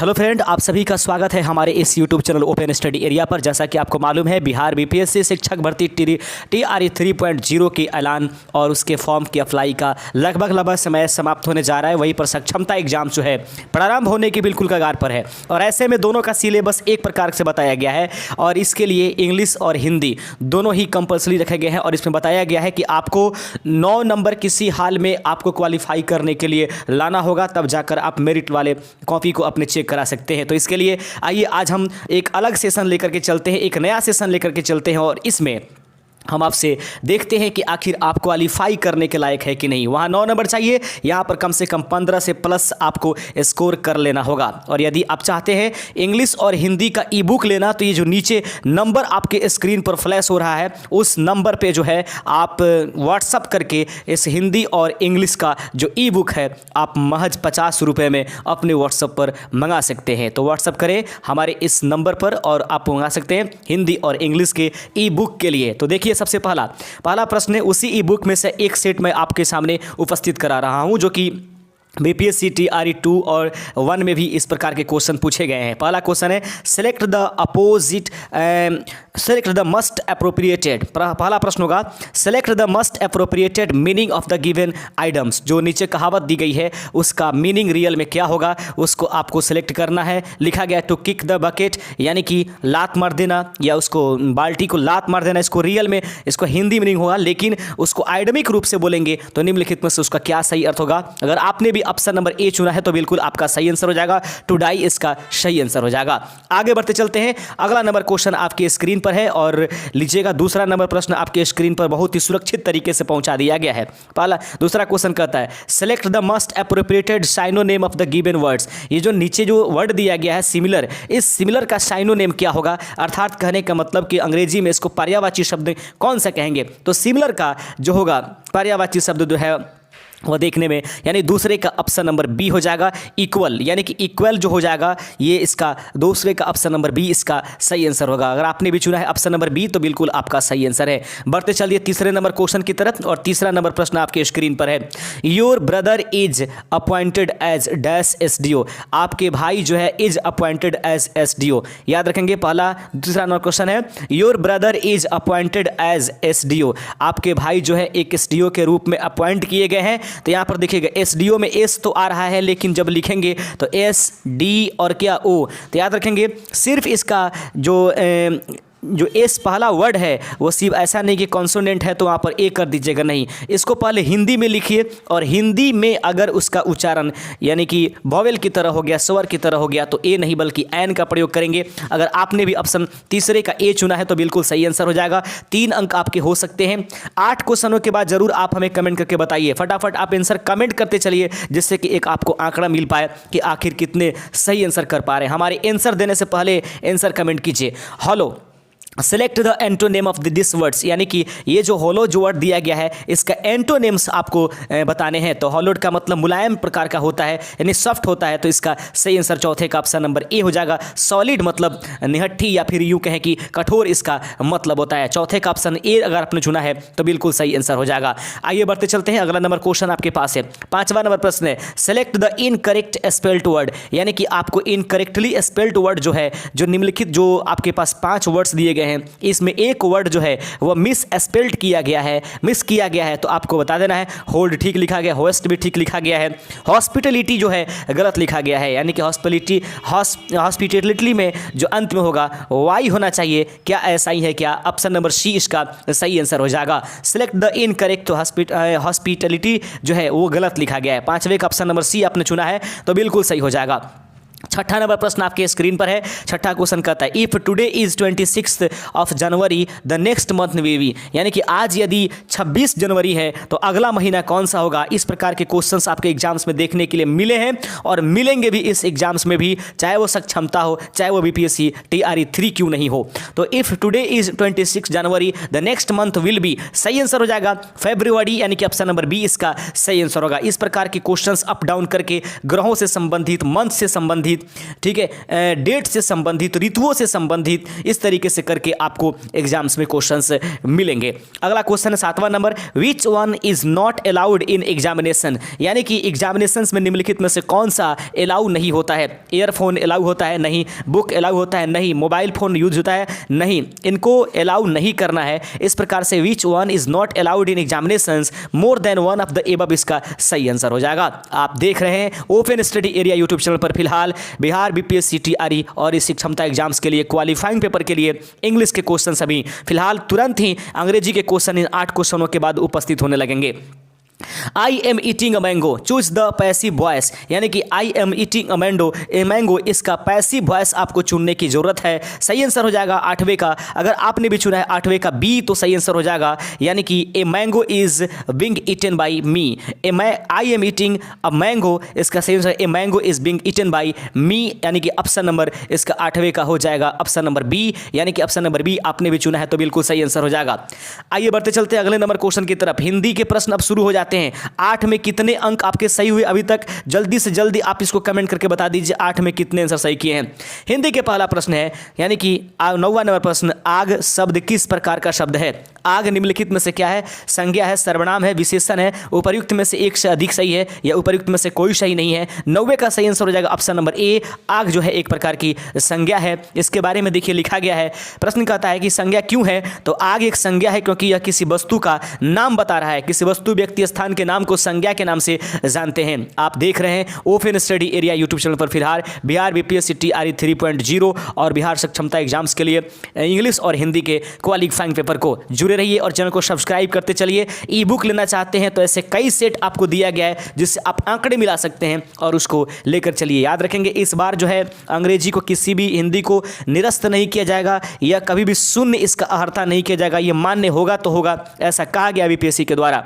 Hello friend, आप सभी का स्वागत है हमारे इस YouTube channel open study area पर। जैसा कि आपको मालूम है, बिहार बीपीएससी शिक्षक भर्ती TRE 3.0 की ऐलान और उसके फॉर्म की अप्लाई का लगभग समय समाप्त होने जा रहा है। वहीं पर सक्षमता एग्जाम जो है प्रारंभ होने की बिल्कुल कगार पर है और ऐसे में दोनों का सिलेबस एक प्रकार से बताया गया है और इसके लिए इंग्लिश और हिंदी दोनों ही कंपल्सरी रखे गए हैं। और इसमें बताया गया है कि आपको 9 नंबर किसी हाल में आपको क्वालिफाई करने के लिए लाना होगा, तब जाकर आप मेरिट वाले कॉपी को अपने चेक करा सकते हैं। तो इसके लिए आइए आज हम एक अलग सेशन लेकर के चलते हैं, एक नया सेशन लेकर के चलते हैं और इसमें हम आपसे देखते हैं कि आखिर आप क्वालिफाई करने के लायक है कि नहीं। वहाँ 9 नंबर चाहिए, यहाँ पर कम से कम 15 से प्लस आपको स्कोर कर लेना होगा। और यदि आप चाहते हैं इंग्लिश और हिंदी का ई बुक लेना, तो ये जो नीचे नंबर आपके स्क्रीन पर फ्लैश हो रहा है, उस नंबर पे जो है आप व्हाट्सअप करके इस हिंदी और इंग्लिश का जो ई बुक है आप महज 50 रुपये में अपने व्हाट्सअप पर मंगा सकते हैं। तो व्हाट्सअप करें हमारे इस नंबर पर और आप मंगा सकते हैं हिंदी और इंग्लिश के ई बुक के लिए। तो देखिए, सबसे पहला प्रश्न है, उसी ई बुक में से एक सेट मैं आपके सामने उपस्थित करा रहा हूं, जो कि बीपीएससी TRE 2 और 1 में भी इस प्रकार के क्वेश्चन पूछे गए हैं। पहला क्वेश्चन है, सेलेक्ट द मस्ट अप्रोप्रिएटेड। पहला प्रश्न होगा, select the must appropriated meaning of the given items. जो नीचे कहावत दी गई है उसका मीनिंग रियल में क्या होगा, उसको आपको सेलेक्ट करना है। लिखा गया टू किक द बकेट, यानी कि लात मार देना या उसको बाल्टी को लात मार देना। इसको रियल में इसको हिंदी मीनिंग होगा, लेकिन उसको आइडमिक रूप से बोलेंगे तो निम्नलिखित में से उसका क्या सही अर्थ होगा। अगर आपने भी ऑप्शन नंबर ए चुना है तो बिल्कुल आपका सही आंसर हो जाएगा। टू डाई इसका सही आंसर हो जाएगा। आगे बढ़ते चलते हैं, अगला नंबर क्वेश्चन आपके स्क्रीन पर है और लीजिएगा, दूसरा नंबर प्रश्न आपके स्क्रीन पर बहुत ही सुरक्षित तरीके से पहुंचा दिया गया है। दूसरा क्वेश्चन कहता है, select the must appropriated synonym of the given words. ये जो नीचे जो वर्ड दिया गया है सिमिलर, इस सिमिलर का साइनोनेम क्या होगा, अर्थात कहने का मतलब कि अंग्रेजी में इसको पर्यायवाची शब्द कौन सा कहेंगे। तो सिमिलर का जो होगा पर्यायवाची शब्द जो है वह देखने में, यानी दूसरे का ऑप्शन नंबर बी हो जाएगा। इक्वल, यानी कि इक्वल जो हो जाएगा ये इसका दूसरे का ऑप्शन नंबर बी इसका सही आंसर होगा। अगर आपने भी चुना है ऑप्शन नंबर बी तो बिल्कुल आपका सही आंसर है। बढ़ते चलिए तीसरे नंबर क्वेश्चन की तरफ और तीसरा नंबर प्रश्न आपके स्क्रीन पर है, your brother is appointed as dash SDO। आपके भाई जो है इज अपॉइंटेड एज SDO, याद रखेंगे। दूसरा नंबर क्वेश्चन है, your brother is appointed as SDO। आपके भाई जो है एक SDO के रूप में अपॉइंट किए गए हैं। तो यहाँ पर देखिएगा SDO में S तो आ रहा है, लेकिन जब लिखेंगे तो SD और क्या O। तो याद रखेंगे सिर्फ इसका जो एस पहला वर्ड है वो सिर्फ ऐसा नहीं कि कॉन्सोनेंट है तो वहाँ पर ए कर दीजिएगा, नहीं, इसको पहले हिंदी में लिखिए और हिंदी में अगर उसका उच्चारण यानी कि वॉवेल की तरह हो गया, स्वर की तरह हो गया, तो ए नहीं बल्कि एन का प्रयोग करेंगे। अगर आपने भी ऑप्शन तीसरे का ए चुना है तो बिल्कुल सही आंसर हो जाएगा। 3 अंक आपके हो सकते हैं। 8 क्वेश्चनों के बाद जरूर आप हमें कमेंट करके बताइए, फटाफट आप आंसर कमेंट करते चलिए, जिससे कि एक आपको आंकड़ा मिल पाए कि आखिर कितने सही आंसर कर पा रहे हैं। हमारे आंसर देने से पहले आंसर कमेंट कीजिए। Hello, select the antonym of this words, यानी कि ये जो होलो जो वर्ड दिया गया है इसका एंटोनेम्स आपको बताने हैं। तो होलोड का मतलब मुलायम प्रकार का होता है, यानी सॉफ्ट होता है, तो इसका सही आंसर चौथे का ऑप्शन नंबर ए हो जाएगा। सॉलिड मतलब निहट्ठी या फिर यूं कहें कि कठोर इसका मतलब होता है। चौथे का ऑप्शन ए अगर आपने चुना है तो बिल्कुल सही आंसर हो जाएगा। आइए बढ़ते चलते हैं, अगला नंबर क्वेश्चन आपके पास है। 5वां नंबर प्रश्न है, select the incorrect spelled word, यानी कि आपको इनकरेक्टली स्पेल्ड वर्ड जो है, जो निम्नलिखित जो आपके पास 5 वर्ड्स दिए गए हैं, इसमें एक वर्ड जो है वो मिस स्पेल्ड किया गया है, तो आपको बता देना है। होल्ड ठीक लिखा गया, होस्ट भी ठीक लिखा गया है, हॉस्पिटलिटी जो है गलत लिखा गया है, यानी कि हॉस्पिटलिटी में जो अंत में होगा वाई होना चाहिए। क्या ऐसा ही है क्या? ऑप्शन नंबर सी इसका सही आंसर हो जाएगा। सिलेक्ट द इनकरेक्ट, तो हॉस्पिटलिटी जो है वो गलत लिखा गया है। 5वें का ऑप्शन नंबर सी आपने चुना है तो बिल्कुल सही हो जाएगा। 6ठा नंबर प्रश्न आपके स्क्रीन पर है। 6ठा क्वेश्चन कहता है, if today is 26 of January the next month will be, यानी कि आज यदि 26 जनवरी है तो अगला महीना कौन सा होगा। इस प्रकार के क्वेश्चंस आपके एग्जाम्स में देखने के लिए मिले हैं और मिलेंगे भी इस एग्जाम्स में भी, चाहे वो सक्षमता हो चाहे वो BPSC TRE 3 क्यों नहीं हो। तो if today is 26 January the next month will be, सही आंसर हो जाएगा फरवरी, यानी कि ऑप्शन नंबर बी इसका सही आंसर होगा। इस प्रकार के क्वेश्चंस अप डाउन करके ग्रहों से संबंधित, मंथ से संबंधित संबंधित, ठीक है, डेट से संबंधित, ऋतुओं से संबंधित, इस तरीके से करके आपको एग्जाम्स में क्वेश्चंस मिलेंगे। अगला क्वेश्चन है 7वां number, which one is not allowed in examination, यानी कि एग्जामिनेशंस में निम्नलिखित में से कौन सा अलाउ नहीं होता है। ईयरफोन अलाउ होता है? नहीं। बुक अलाउ होता है? नहीं। मोबाइल फोन यूज होता है? नहीं। इनको अलाउ नहीं करना है। इस प्रकार से विच one is not allowed in examinations more than one of the above इसका सही आंसर हो जाएगा। आप देख रहे हैं open study area YouTube channel पर फिलहाल बिहार बीपीएससी टीआरई और इस क्षमता एग्जाम्स के लिए क्वालिफाइंग पेपर के लिए इंग्लिश के क्वेश्चन अभी फिलहाल तुरंत ही अंग्रेजी के क्वेश्चन इन 8 क्वेश्चनों के बाद उपस्थित होने लगेंगे। आई am eating a mango, choose the passive voice, यानी कि आई एम ईटिंग अ मैंगो, इसका पैसिव वॉइस आपको चुनने की जरूरत है। सही आंसर हो जाएगा 8वें का। अगर आपने भी चुना है 8वें का बी तो सही आंसर हो जाएगा, यानी कि a mango is being eaten by me. I am eating a mango, इसका सही answer a mango is being eaten by me, यानी कि ऑप्शन नंबर इसका 8वें का हो जाएगा ऑप्शन नंबर बी, यानी कि ऑप्शन नंबर बी आपने भी चुना है तो बिल्कुल सही आंसर हो जाएगा। आइए बढ़ते चलते अगले नंबर क्वेश्चन की तरफ। हिंदी के प्रश्न अब शुरू हो जाते हैं। 8 में कितने अंक आपके सही हुए अभी तक? जल्दी से जल्दी आप इसको कमेंट करके बता दीजिए 8 में कितने आंसर सही किए हैं। हिंदी के पहला प्रश्न है, यानी कि 9वां नंबर प्रश्न, आग शब्द किस प्रकार का शब्द है? आग निम्नलिखित में से क्या है? संज्ञा है, सर्वनाम है, विशेषण है, उपर्युक्त में से एक से अधिक सही है या उपर्युक्त में से कोई सही नहीं है। 9वें का सही आंसर हो जाएगा ऑप्शन नंबर ए। आग जो है एक प्रकार की संज्ञा है। इसके बारे में देखिए लिखा गया है, प्रश्न कहता है कि संज्ञा क्यों है? तो आग एक संज्ञा है क्योंकि यह किसी वस्तु का नाम बता रहा है। किसी वस्तु, व्यक्ति, स्थान के नाम को संज्ञा के नाम से जानते हैं। आप देख रहे हैं open study area YouTube channel पर फिलहाल बिहार बीपीएससी टीआरई 3.0 और बिहार सक्षमता एग्जाम्स के लिए इंग्लिश और हिंदी के क्वालिफाइंग पेपर को जुड़े रहिए और चैनल को सब्सक्राइब करते चलिए। ई बुक लेना चाहते हैं तो ऐसे कई सेट आपको दिया गया है जिससे आप आंकड़े मिला सकते हैं और उसको लेकर चलिए। याद रखेंगे इस बार जो है अंग्रेजी को किसी भी हिंदी को निरस्त नहीं किया जाएगा या कभी भी शून्य इसका अहर्ता नहीं किया जाएगा। ये मान्य होगा तो होगा, ऐसा कहा गया बीपीएससी के द्वारा।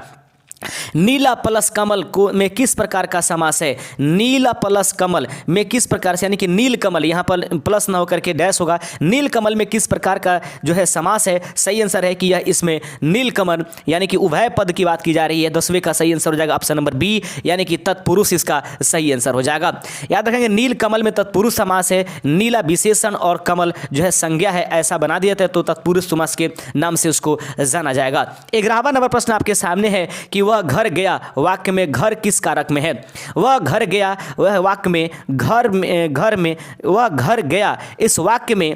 नीला प्लस कमल को में किस प्रकार का समास है? नीला प्लस कमल में किस प्रकार से, यानी कि नील कमल, यहाँ पर प्लस ना होकर के डैश होगा। नील कमल में किस प्रकार का जो है समास है? सही आंसर है कि यह इसमें नील कमल यानी कि उभय पद की बात की जा रही है। 10वें का सही आंसर हो जाएगा ऑप्शन नंबर बी, यानी कि तत्पुरुष इसका सही आंसर हो जाएगा। याद रखेंगे नील कमल में तत्पुरुष समास है, नीला विशेषण और कमल जो है संज्ञा है, ऐसा बना दिया था तो तत्पुरुष समास के नाम से उसको जाना जाएगा। 11वां नंबर प्रश्न आपके सामने है कि वह घर गया वाक्य में घर किस कारक में है? वह घर गया, वह वाक्य में घर में वह घर गया, इस वाक्य में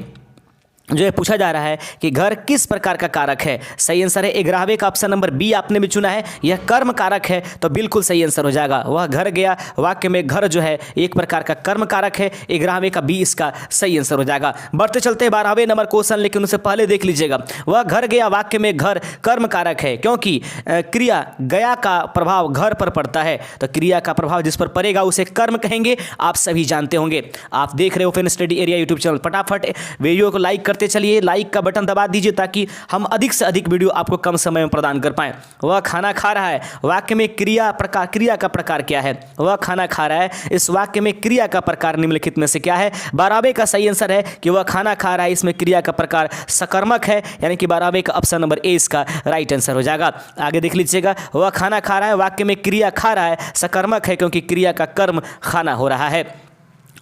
जो है पूछा जा रहा है कि घर किस प्रकार का कारक है। सही आंसर है 11वें का ऑप्शन नंबर बी आपने भी चुना है, यह कर्म कारक है तो बिल्कुल सही आंसर हो जाएगा। वह घर गया वाक्य में घर जो है एक प्रकार का कर्म कारक है। 11वें का बी इसका सही आंसर हो जाएगा। बढ़ते चलते हैं 12वें नंबर क्वेश्चन, लेकिन उससे पहले देख लीजिएगा वह घर गया वाक्य में घर कर्म कारक है क्योंकि क्रिया गया का प्रभाव घर पर पड़ता है, तो क्रिया का प्रभाव जिस पर पड़ेगा उसे कर्म कहेंगे। आप सभी जानते होंगे। आप देख रहे हो open study area YouTube channel, फटाफट वीडियो को लाइक करते चलिए, लाइक का बटन दबा दीजिए ताकि हम अधिक से अधिक वीडियो आपको कम समय में प्रदान कर पाएं। वह खाना खा रहा है वाक्य में क्रिया का प्रकार क्या है? वह खाना खा रहा है, इस वाक्य में क्रिया का प्रकार निम्नलिखित में से क्या है? 12वें का सही आंसर है कि वह खाना खा रहा है, इसमें क्रिया का प्रकार सकर्मक है, यानी कि 12वें का ऑप्शन नंबर ए इसका राइट आंसर हो जाएगा। आगे देख लीजिएगा वह खाना खा रहा है वाक्य में क्रिया खा रहा है सकर्मक है क्योंकि क्रिया का कर्म खाना हो रहा है।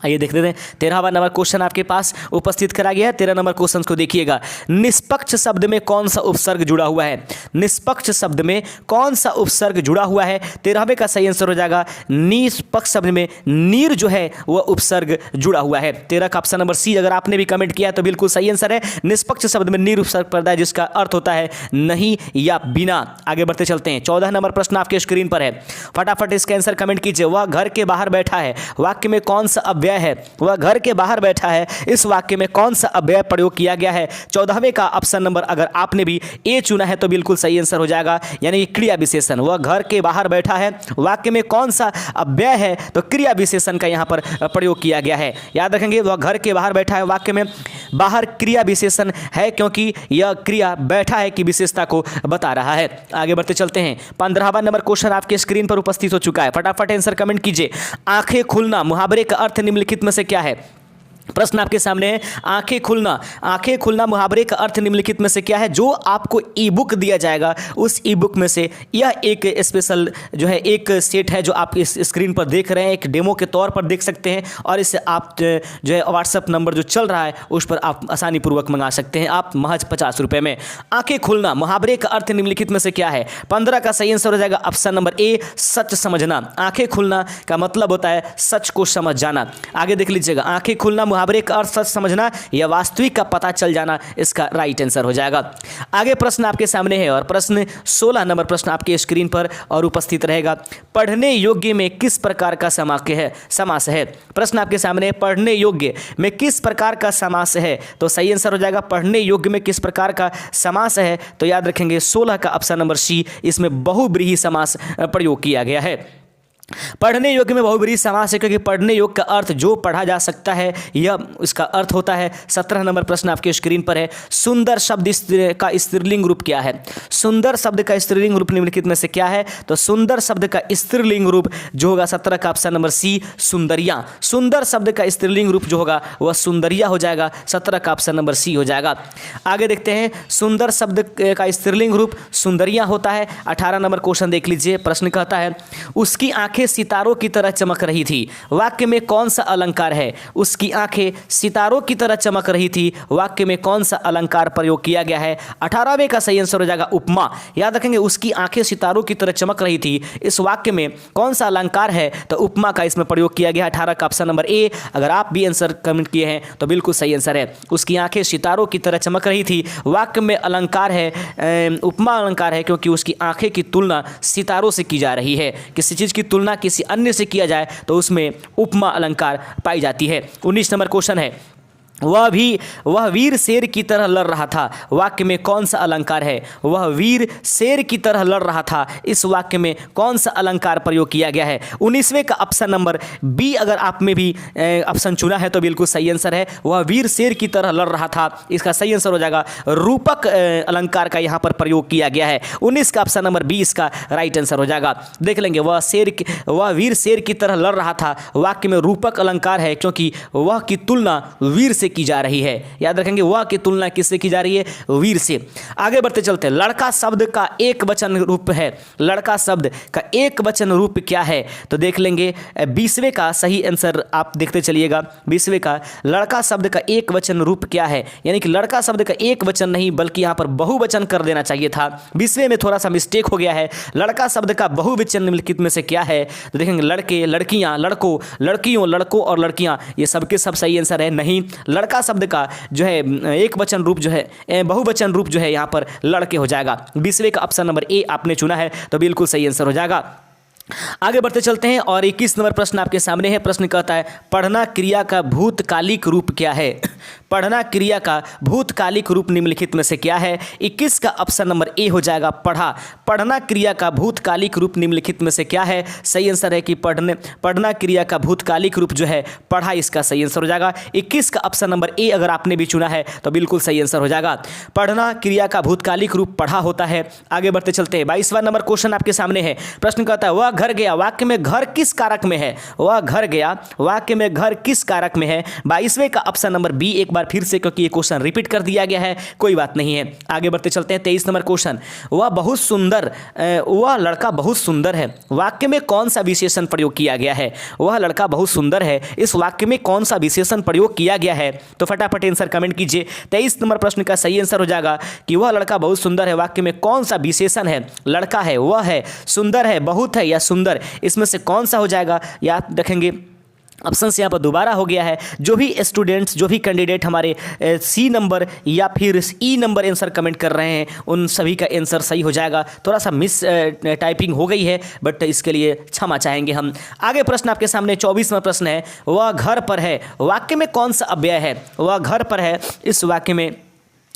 आइए देख लेते हैं 13वां नंबर क्वेश्चन आपके पास उपस्थित करा गया है। 13 नंबर क्वेश्चन को देखिएगा, निष्पक्ष शब्द में कौन सा उपसर्ग जुड़ा हुआ है? निष्पक्ष शब्द में कौन सा उपसर्ग जुड़ा हुआ है? 13वें का सही आंसर हो जाएगा निष्पक्ष शब्द में नीर जो है वह उपसर्ग जुड़ा हुआ है। 13 का ऑप्शन नंबर सी अगर आपने भी कमेंट किया तो बिल्कुल सही आंसर है। निष्पक्ष शब्द में नीर उपसर्ग पड़ता है जिसका अर्थ होता है नहीं या बिना। आगे बढ़ते चलते हैं 14 नंबर प्रश्न आपके स्क्रीन पर है, फटाफट इसका आंसर कमेंट कीजिए। वह घर के बाहर बैठा है वाक्य में कौन सा अव्यय है? वह घर के बाहर बैठा है, इस वाक्य में कौन सा अव्यय प्रयोग किया गया है? 14वें का ऑप्शन नंबर अगर आपने भी ए चुना है तो बिल्कुल सही आंसर हो जाएगा, यानी क्रिया विशेषण। वह घर के बाहर बैठा है वाक्य में कौन सा अव्यय है? तो क्रिया विशेषण का यहां पर प्रयोग किया गया है। याद रखेंगे वह घर के बाहर बैठा है वाक्य में बाहर क्रिया विशेषण है क्योंकि यह क्रिया बैठा है की विशेषता को बता रहा है। आगे बढ़ते चलते हैं 15वां नंबर क्वेश्चन आपके स्क्रीन पर उपस्थित हो चुका है, फटाफट आंसर कमेंट कीजिए। आंखें खुलना मुहावरे का अर्थ निम्नलिखित में से क्या है? प्रश्न आपके सामने है, आंखें खुलना। आंखें खुलना मुहावरे का अर्थ निम्नलिखित में से क्या है? जो आपको ई बुक दिया जाएगा उस ई बुक में से यह एक स्पेशल जो है एक सेट है जो आप इस स्क्रीन पर देख रहे हैं, एक डेमो के तौर पर देख सकते हैं और इसे आप जो है व्हाट्सअप नंबर जो चल रहा है उस पर आप आसानी पूर्वक मंगा सकते हैं, आप महज 50 रुपये में। आंखें खुलना मुहावरे का अर्थ निम्नलिखित में से क्या है? 15 का सही आंसर हो जाएगा ऑप्शन नंबर ए, सच समझना। आंखें खुलना का मतलब होता है सच को समझ जाना। आगे देख लीजिएगा, आंखें खुलना मुहावरे का अर्थ सच समझना या वास्तविक का पता चल जाना, इसका राइट आंसर हो जाएगा। आगे प्रश्न आपके सामने है और प्रश्न 16 नंबर प्रश्न आपके स्क्रीन पर और उपस्थित रहेगा। पढ़ने योग्य में किस प्रकार का समास है? प्रश्न आपके सामने है, पढ़ने योग्य में किस प्रकार का समास है? तो सही आंसर हो जाएगा पढ़ने योग्य में किस प्रकार का समास है, तो याद रखेंगे 16 का ऑप्शन नंबर सी, इसमें बहुब्रीहि समास प्रयोग किया गया है। पढ़ने योग्य में बहुब्रीहि समास है क्योंकि पढ़ने योग्य का अर्थ जो पढ़ा जा सकता है यह इसका अर्थ होता है। 17 नंबर प्रश्न आपके स्क्रीन पर है, सुंदर शब्द का स्त्रीलिंग रूप क्या है? सुंदर शब्द का स्त्रीलिंग रूप निम्नलिखित में से क्या है? तो सुंदर शब्द का स्त्रीलिंग रूप जो होगा 17 का ऑप्शन नंबर सी, सुंदरिया। सुंदर शब्द का स्त्रीलिंग रूप जो होगा वह सुंदरिया हो जाएगा, 17 का ऑप्शन नंबर सी हो जाएगा। आगे देखते हैं, सुंदर शब्द का स्त्रीलिंग रूप सुंदरिया होता है। 18 नंबर क्वेश्चन देख लीजिए, प्रश्न कहता है, उसकी आंखें सितारों की तरह चमक रही थी, वाक्य में कौन सा अलंकार है? उसकी आंखें सितारों की तरह चमक रही थी, वाक्य में कौन सा अलंकार प्रयोग किया गया है? 18वें का सही आंसर हो जाएगा उपमा। याद रखेंगे, उसकी आंखें सितारों की तरह चमक रही थी, इस वाक्य में कौन सा अलंकार है? तो उपमा का इसमें प्रयोग किया गया। 18 का ऑप्शन नंबर ए। अगर आप भी आंसर कमेंट किए हैं तो बिल्कुल सही आंसर है, उसकी आंखें सितारों की तरह चमक रही थी, वाक्य में अलंकार है उपमा अलंकार है क्योंकि उसकी आंखें की तुलना सितारों से की जा रही है। किसी चीज़ की तुलना किसी अन्य से किया जाए तो उसमें उपमा अलंकार पाई जाती है। 19 नंबर क्वेश्चन है, वह वीर शेर की तरह लड़ रहा था, वाक्य में कौन सा अलंकार है? वह वीर शेर की तरह लड़ रहा था, इस वाक्य में कौन सा अलंकार प्रयोग किया गया है? 19वें का ऑप्शन नंबर बी अगर आप में भी ऑप्शन चुना है तो बिल्कुल सही आंसर है, वह वीर शेर की तरह लड़ रहा था, इसका सही आंसर हो जाएगा रूपक अलंकार का यहाँ पर प्रयोग किया गया है। 19 का ऑप्शन नंबर बी इसका राइट आंसर हो जाएगा। देख लेंगे, वह वीर शेर की तरह लड़ रहा था, वाक्य में रूपक अलंकार है क्योंकि वह की तुलना वीर से की जा रही है। याद रखेंगे, वह की तुलना किससे की जा रही है? वीर से। आगे बढ़ते चलते हैं, लड़का शब्द का एक वचन रूप है, लड़का शब्द का एक वचन रूप क्या है? तो देख लेंगे 20वें का सही आंसर आप देखते चलिएगा। 20वें का लड़का शब्द का एक वचन रूप क्या है? यानी कि लड़का शब्द का एक वचन नहीं बल्कि यहां पर बहुवचन कर देना चाहिए था। 20वें में थोड़ा सा मिस्टेक हो गया है। लड़का शब्द का बहुवचन निम्नलिखित में से क्या है? तो देखेंगे, लड़के, लड़कियां, लड़कों, लड़कियों, लड़कों और लड़कियां, ये सबके सब सही आंसर है। नहीं, लड़का शब्द का जो है एक वचन रूप जो है बहुवचन रूप जो है यहाँ पर लड़के हो जाएगा। 20वें का ऑप्शन नंबर ए आपने चुना है तो बिल्कुल सही आंसर हो जाएगा। आगे बढ़ते चलते हैं और 21 नंबर प्रश्न आपके सामने है। प्रश्न कहता है, पढ़ना क्रिया का भूतकालिक रूप क्या है? पढ़ना क्रिया का भूतकालिक रूप निम्नलिखित में से क्या है? 21 का ऑप्शन नंबर ए हो जाएगा पढ़ा। पढ़ना क्रिया का भूतकालिक रूप निम्नलिखित में से क्या है? सही आंसर है कि पढ़ना क्रिया का भूतकालिक रूप जो है पढ़ा, इसका सही आंसर हो जाएगा। 21 का ऑप्शन नंबर ए अगर आपने भी चुना है तो बिल्कुल सही आंसर हो जाएगा। पढ़ना क्रिया का भूतकालिक रूप पढ़ा होता है। आगे बढ़ते चलते हैं, 22वां नंबर क्वेश्चन आपके सामने है। प्रश्न कहता है, वह घर गया, वाक्य में घर किस कारक में है? वह घर गया, वाक्य में घर किस कारक में है? 22वें का ऑप्शन नंबर बी। एक बार फिर से क्योंकि ये क्वेश्चन रिपीट कर दिया गया है, कोई बात नहीं है। आगे बढ़ते चलते हैं, 23 नंबर क्वेश्चन, वह बहुत सुंदर, वह लड़का बहुत सुंदर है, वाक्य में कौन सा विशेषण प्रयोग किया गया है? वह लड़का बहुत सुंदर है, इस वाक्य में कौन सा विशेषण प्रयोग किया गया है? तो फटाफट आंसर कमेंट कीजिए। 23 नंबर प्रश्न का सही आंसर हो जाएगा कि वह लड़का बहुत सुंदर है, वाक्य में कौन सा विशेषण है? लड़का है, वह है, सुंदर है, बहुत है या सुंदर, इसमें से कौन सा हो जाएगा? याद रखेंगे, ऑप्शन से यहाँ पर दोबारा हो गया है। जो भी स्टूडेंट्स, जो भी कैंडिडेट हमारे सी नंबर या फिर ई नंबर आंसर कमेंट कर रहे हैं उन सभी का आंसर सही हो जाएगा। थोड़ा सा मिस टाइपिंग हो गई है बट इसके लिए क्षमा चाहेंगे हम। आगे प्रश्न आपके सामने 24वां प्रश्न है, वह घर पर है, वाक्य में कौन सा अव्यय है? वह घर पर है, इस वाक्य में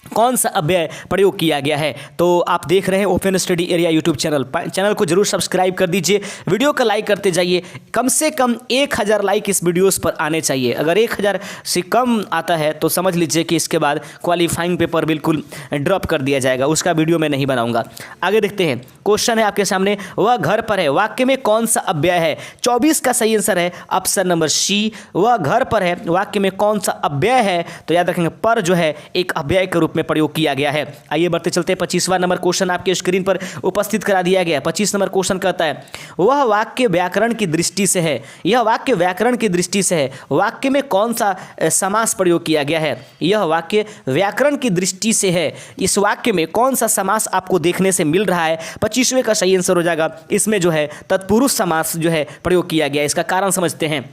कौन सा अव्यय प्रयोग किया गया है। तो आप देख रहे हैं open study area YouTube channel को जरूर सब्सक्राइब कर दीजिए, वीडियो को लाइक करते जाइए। कम से कम 1000 लाइक इस वीडियोस पर आने चाहिए। अगर 1000 से कम आता है तो समझ लीजिए कि इसके बाद क्वालिफाइंग पेपर बिल्कुल ड्रॉप कर दिया जाएगा, उसका वीडियो मैं नहीं बनाऊंगा। आगे देखते हैं, क्वेश्चन है आपके सामने, वह घर पर है वाक्य में कौन सा अव्यय है। 24 का सही आंसर है ऑप्शन नंबर सी, वह घर पर है वाक्य में कौन सा अव्यय है। तो याद रखेंगे पर जो है एक अव्यय के रूप में प्रयोग किया गया है। आइए बढ़ते चलते हैं, 25वां नंबर क्वेश्चन आपके स्क्रीन पर उपस्थित करा दिया गया है। 25 नंबर क्वेश्चन कहता है, वह वाक्य व्याकरण की दृष्टि से है, यह वाक्य व्याकरण की दृष्टि से है, वाक्य में कौन सा समास प्रयोग किया गया है। यह वाक्य व्याकरण की दृष्टि से है, इस वाक्य में कौन सा समास आपको देखने से मिल रहा है। 25वें का सही आंसर हो जाएगा, इसमें जो है तत्पुरुष समास जो है प्रयोग किया गया है। इसका कारण समझते हैं।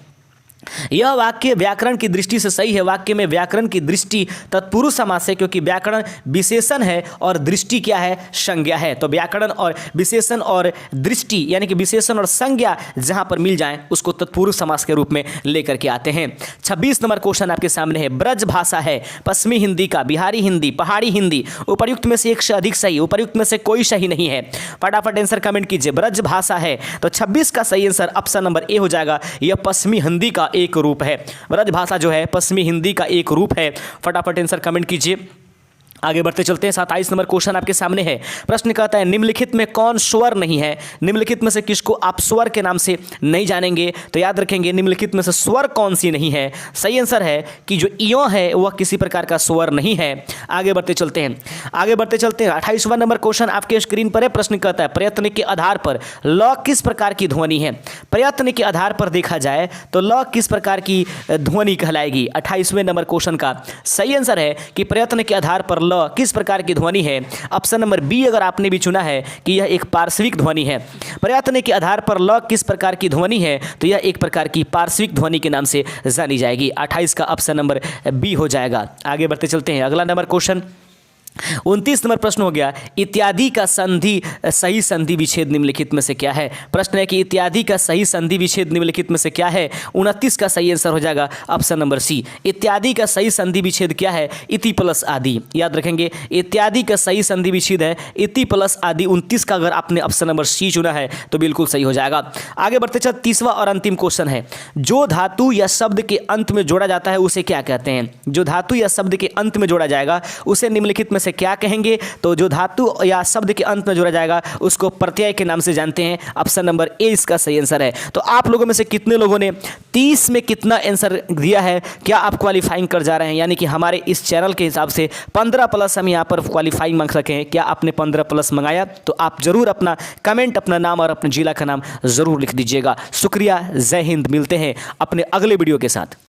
यह वाक्य व्याकरण की दृष्टि से सही है, वाक्य में व्याकरण की दृष्टि तत्पुरुष समास है, क्योंकि व्याकरण विशेषण है और दृष्टि क्या है, संज्ञा है। तो व्याकरण और विशेषण और दृष्टि यानी कि विशेषण और संज्ञा जहां पर मिल जाएं उसको तत्पुरुष समास के रूप में लेकर के आते हैं। 26 नंबर क्वेश्चन आपके सामने है, ब्रज भाषा है पश्चिमी हिंदी का, बिहारी हिंदी, पहाड़ी हिंदी, उपर्युक्त में से एक से अधिक सही, उपर्युक्त में से कोई सही नहीं है। फटाफट आंसर कमेंट कीजिए। ब्रज भाषा है तो 26 का सही आंसर ऑप्शन नंबर ए हो जाएगा, यह पश्चिमी हिंदी का एक रूप है। ब्रज भाषा जो है पश्चिमी हिंदी का एक रूप है। फटाफट आंसर कमेंट कीजिए। आगे बढ़ते चलते हैं, 27 नंबर क्वेश्चन आपके सामने है। प्रश्न कहता है, निम्नलिखित में कौन स्वर नहीं है। निम्नलिखित में से किसको आप स्वर के नाम से नहीं जानेंगे। तो याद रखेंगे निम्नलिखित में से स्वर कौन सी नहीं है। सही आंसर है कि जो इयो है वह किसी प्रकार का स्वर नहीं है। आगे बढ़ते चलते हैं, 28वां नंबर क्वेश्चन आपके स्क्रीन पर है। प्रश्न कहता है, प्रयत्न के आधार पर ल किस प्रकार की ध्वनि है। प्रयत्न के आधार पर देखा जाए तो ल किस प्रकार की ध्वनि कहलाएगी। 28वें नंबर क्वेश्चन का सही आंसर है कि प्रयत्न के आधार पर ल किस प्रकार की ध्वनि है। ऑप्शन नंबर बी अगर आपने भी चुना है कि यह एक पार्श्विक ध्वनि है। प्रयत्न के आधार पर ल किस प्रकार की ध्वनि है, तो यह एक प्रकार की पार्श्विक ध्वनि के नाम से जानी जाएगी। 28 का ऑप्शन नंबर बी हो जाएगा। आगे बढ़ते चलते हैं, अगला नंबर क्वेश्चन 29 नंबर प्रश्न हो गया, इत्यादि का संधि सही संधि विच्छेद निम्नलिखित में से क्या है। प्रश्न है कि इत्यादि का सही संधि विच्छेद निम्नलिखित में से क्या है। 29 का सही आंसर हो जाएगा ऑप्शन नंबर सी, इत्यादि का सही संधि विच्छेद क्या है, इति प्लस आदि। याद रखेंगे इत्यादि का सही संधि विच्छेद है इति प्लस आदि। 29 का अगर आपने ऑप्शन नंबर सी चुना है तो बिल्कुल सही हो जाएगा। आगे बढ़ते चल 30वां और अंतिम क्वेश्चन है, जो धातु या शब्द के अंत में जोड़ा जाता है उसे क्या कहते हैं। जो धातु या शब्द के अंत में जोड़ा जाएगा उसे निम्नलिखित में से क्या कहेंगे। तो जो धातु या शब्द के अंत में जोड़ा जाएगा उसको प्रत्यय के नाम से जानते हैं। ऑप्शन नंबर ए इसका सही आंसर है। तो आप लोगों में से कितने लोगों ने 30 में कितना आंसर दिया है, क्या आप क्वालिफाइंग कर जा रहे हैं, यानी कि हमारे इस चैनल के हिसाब से 15 प्लस हम यहाँ पर क्वालिफाइंग मांग सके हैं। क्या आपने 15 प्लस मंगाया? तो आप जरूर अपना कमेंट, अपना नाम और अपने जिला का नाम जरूर लिख दीजिएगा। शुक्रिया, जय हिंद। मिलते हैं अपने अगले वीडियो के साथ।